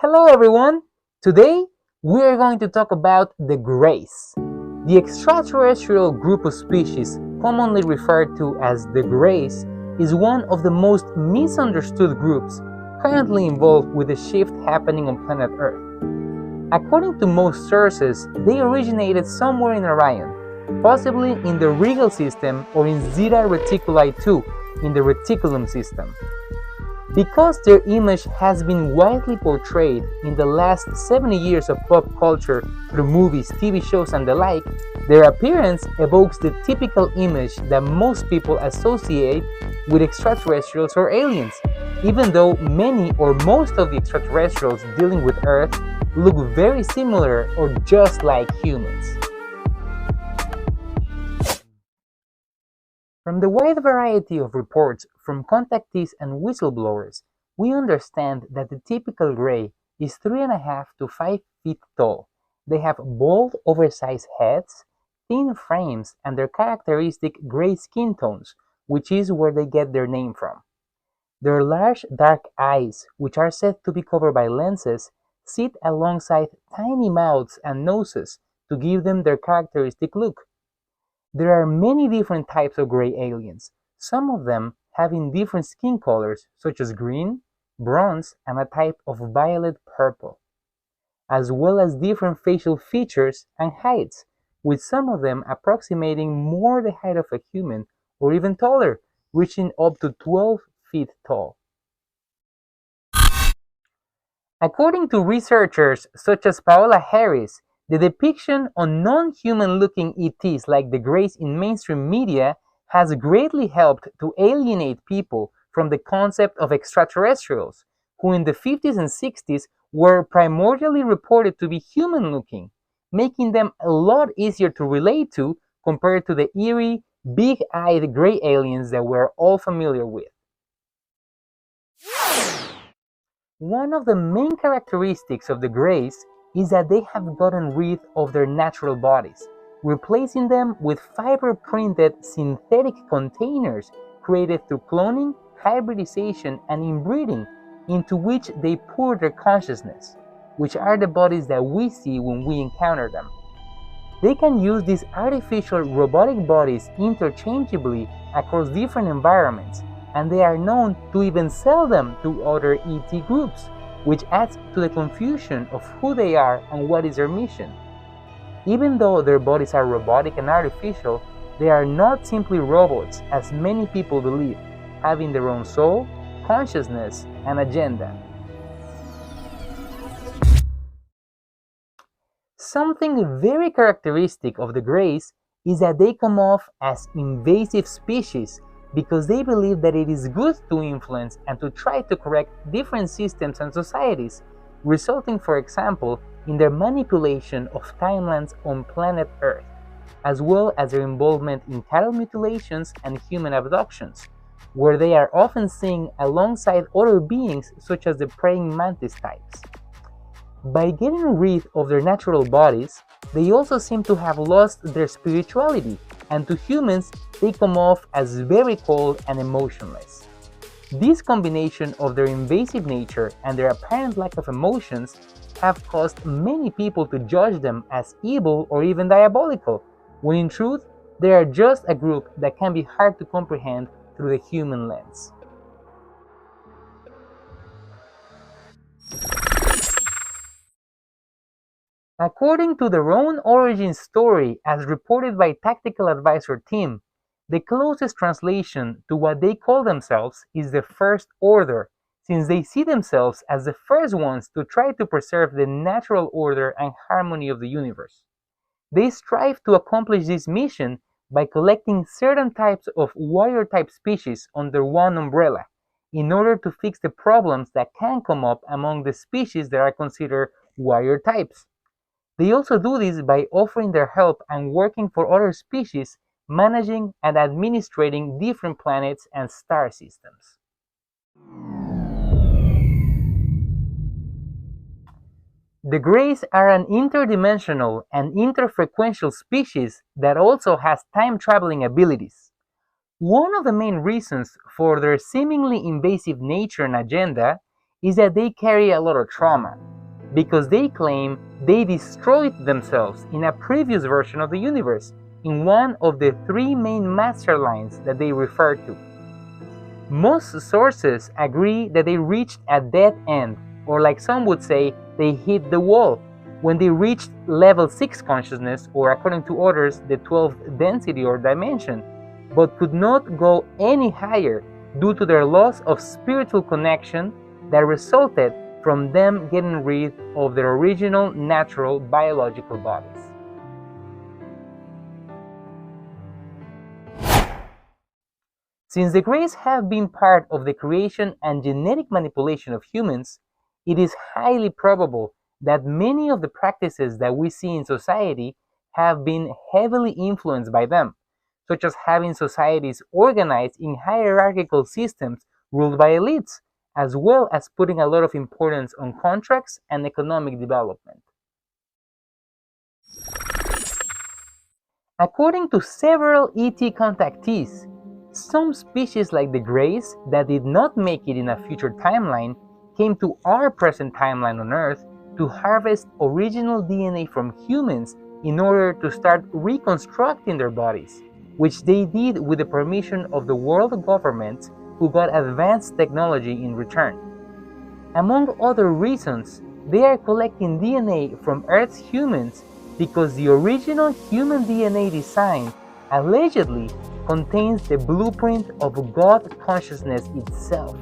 Hello everyone! Today we are going to talk about the Greys. The extraterrestrial group of species, commonly referred to as the Greys, is one of the most misunderstood groups currently involved with the shift happening on planet Earth. According to most sources, they originated somewhere in Orion, possibly in the Regal system or in Zeta Reticuli 2 in the Reticulum system. Because their image has been widely portrayed in the last 70 years of pop culture through movies, TV shows, and the like, their appearance evokes the typical image that most people associate with extraterrestrials or aliens, even though many or most of the extraterrestrials dealing with Earth look very similar or just like humans. From the wide variety of reports from contactees and whistleblowers, we understand that the typical Grey is 3.5 to 5 feet tall. They have bald, oversized heads, thin frames, and their characteristic gray skin tones, which is where they get their name from. Their large, dark eyes, which are said to be covered by lenses, sit alongside tiny mouths and noses to give them their characteristic look. There are many different types of gray aliens, some of them having different skin colors such as green, bronze, and a type of violet purple, as well as different facial features and heights, with some of them approximating more the height of a human or even taller, reaching up to 12 feet tall. According to researchers such as Paola Harris, the depiction on non-human-looking ETs like the Greys in mainstream media has greatly helped to alienate people from the concept of extraterrestrials, who in the 50s and 60s were primordially reported to be human-looking, making them a lot easier to relate to compared to the eerie, big-eyed gray aliens that we're all familiar with. One of the main characteristics of the Greys is that they have gotten rid of their natural bodies, replacing them with fiber-printed synthetic containers created through cloning, hybridization, and inbreeding, into which they pour their consciousness, which are the bodies that we see when we encounter them. They can use these artificial robotic bodies interchangeably across different environments, and they are known to even sell them to other ET groups, which adds to the confusion of who they are and what is their mission. Even though their bodies are robotic and artificial, they are not simply robots as many people believe, having their own soul, consciousness, and agenda. Something very characteristic of the Greys is that they come off as invasive species because they believe that it is good to influence and to try to correct different systems and societies, resulting, for example, in their manipulation of timelines on planet Earth, as well as their involvement in cattle mutilations and human abductions, where they are often seen alongside other beings such as the praying mantis types. By getting rid of their natural bodies, they also seem to have lost their spirituality, and to humans, they come off as very cold and emotionless. This combination of their invasive nature and their apparent lack of emotions have caused many people to judge them as evil or even diabolical, when in truth, they are just a group that can be hard to comprehend through the human lens. According to their own origin story as reported by Tactical Advisor Team, the closest translation to what they call themselves is the First Order, since they see themselves as the first ones to try to preserve the natural order and harmony of the universe. They strive to accomplish this mission by collecting certain types of warrior-type species under one umbrella, in order to fix the problems that can come up among the species that are considered warrior types. They also do this by offering their help and working for other species, managing and administrating different planets and star systems. The Greys are an interdimensional and interfrequential species that also has time-traveling abilities. One of the main reasons for their seemingly invasive nature and agenda is that they carry a lot of trauma, because they claim they destroyed themselves in a previous version of the universe, in one of the three main master lines that they refer to. Most sources agree that they reached a dead end, or like some would say, they hit the wall, when they reached level 6 consciousness, or according to others, the 12th density or dimension, but could not go any higher due to their loss of spiritual connection that resulted from them getting rid of their original natural biological bodies. Since the Greys have been part of the creation and genetic manipulation of humans, it is highly probable that many of the practices that we see in society have been heavily influenced by them, such as having societies organized in hierarchical systems ruled by elites, as well as putting a lot of importance on contracts and economic development. According to several ET contactees, some species like the Greys that did not make it in a future timeline came to our present timeline on Earth to harvest original DNA from humans in order to start reconstructing their bodies, which they did with the permission of the world governments who got advanced technology in return. Among other reasons, they are collecting DNA from Earth's humans because the original human DNA design allegedly contains the blueprint of God consciousness itself,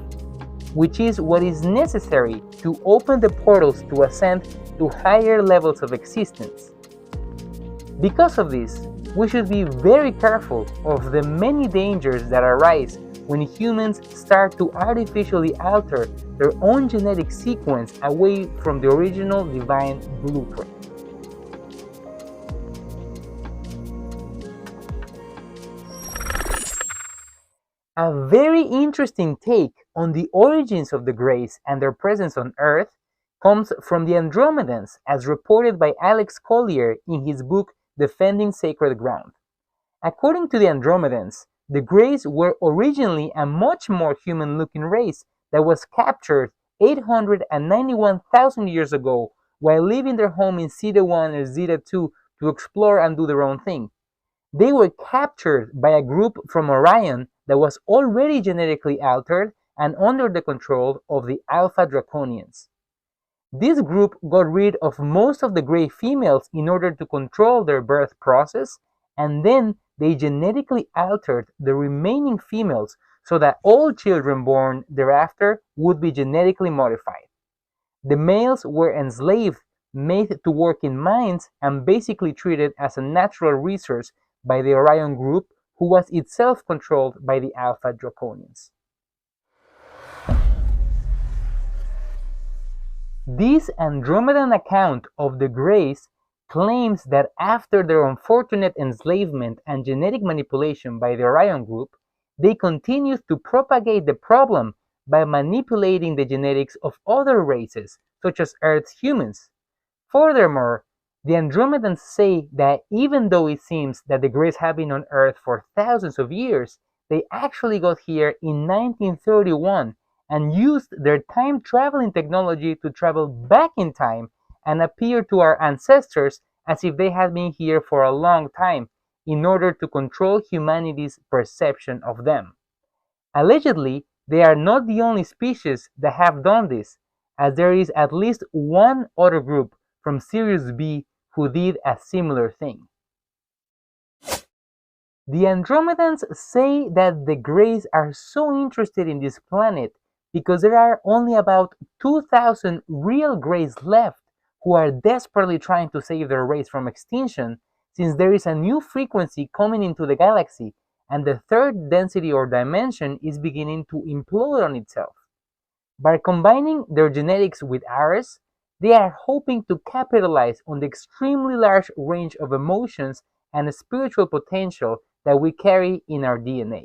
which is what is necessary to open the portals to ascend to higher levels of existence. Because of this, we should be very careful of the many dangers that arise when humans start to artificially alter their own genetic sequence away from the original divine blueprint. A very interesting take on the origins of the Greys and their presence on Earth comes from the Andromedans, as reported by Alex Collier in his book Defending Sacred Ground. According to the Andromedans, the Greys were originally a much more human-looking race that was captured 891,000 years ago while leaving their home in Zeta 1 or Zeta 2 to explore and do their own thing. They were captured by a group from Orion that was already genetically altered and under the control of the Alpha Draconians. This group got rid of most of the Grey females in order to control their birth process, and then they genetically altered the remaining females so that all children born thereafter would be genetically modified. The males were enslaved, made to work in mines, and basically treated as a natural resource by the Orion group, who was itself controlled by the Alpha Draconians. This Andromedan account of the Greys claims that after their unfortunate enslavement and genetic manipulation by the Orion group, they continued to propagate the problem by manipulating the genetics of other races, such as Earth's humans. Furthermore, the Andromedans say that even though it seems that the Greys have been on Earth for thousands of years, they actually got here in 1931 and used their time-traveling technology to travel back in time and appear to our ancestors as if they had been here for a long time in order to control humanity's perception of them. Allegedly, they are not the only species that have done this, as there is at least one other group from Sirius B who did a similar thing. The Andromedans say that the Greys are so interested in this planet because there are only about 2,000 real Greys left who are desperately trying to save their race from extinction, since there is a new frequency coming into the galaxy and the third density or dimension is beginning to implode on itself. By combining their genetics with ours, they are hoping to capitalize on the extremely large range of emotions and spiritual potential that we carry in our DNA.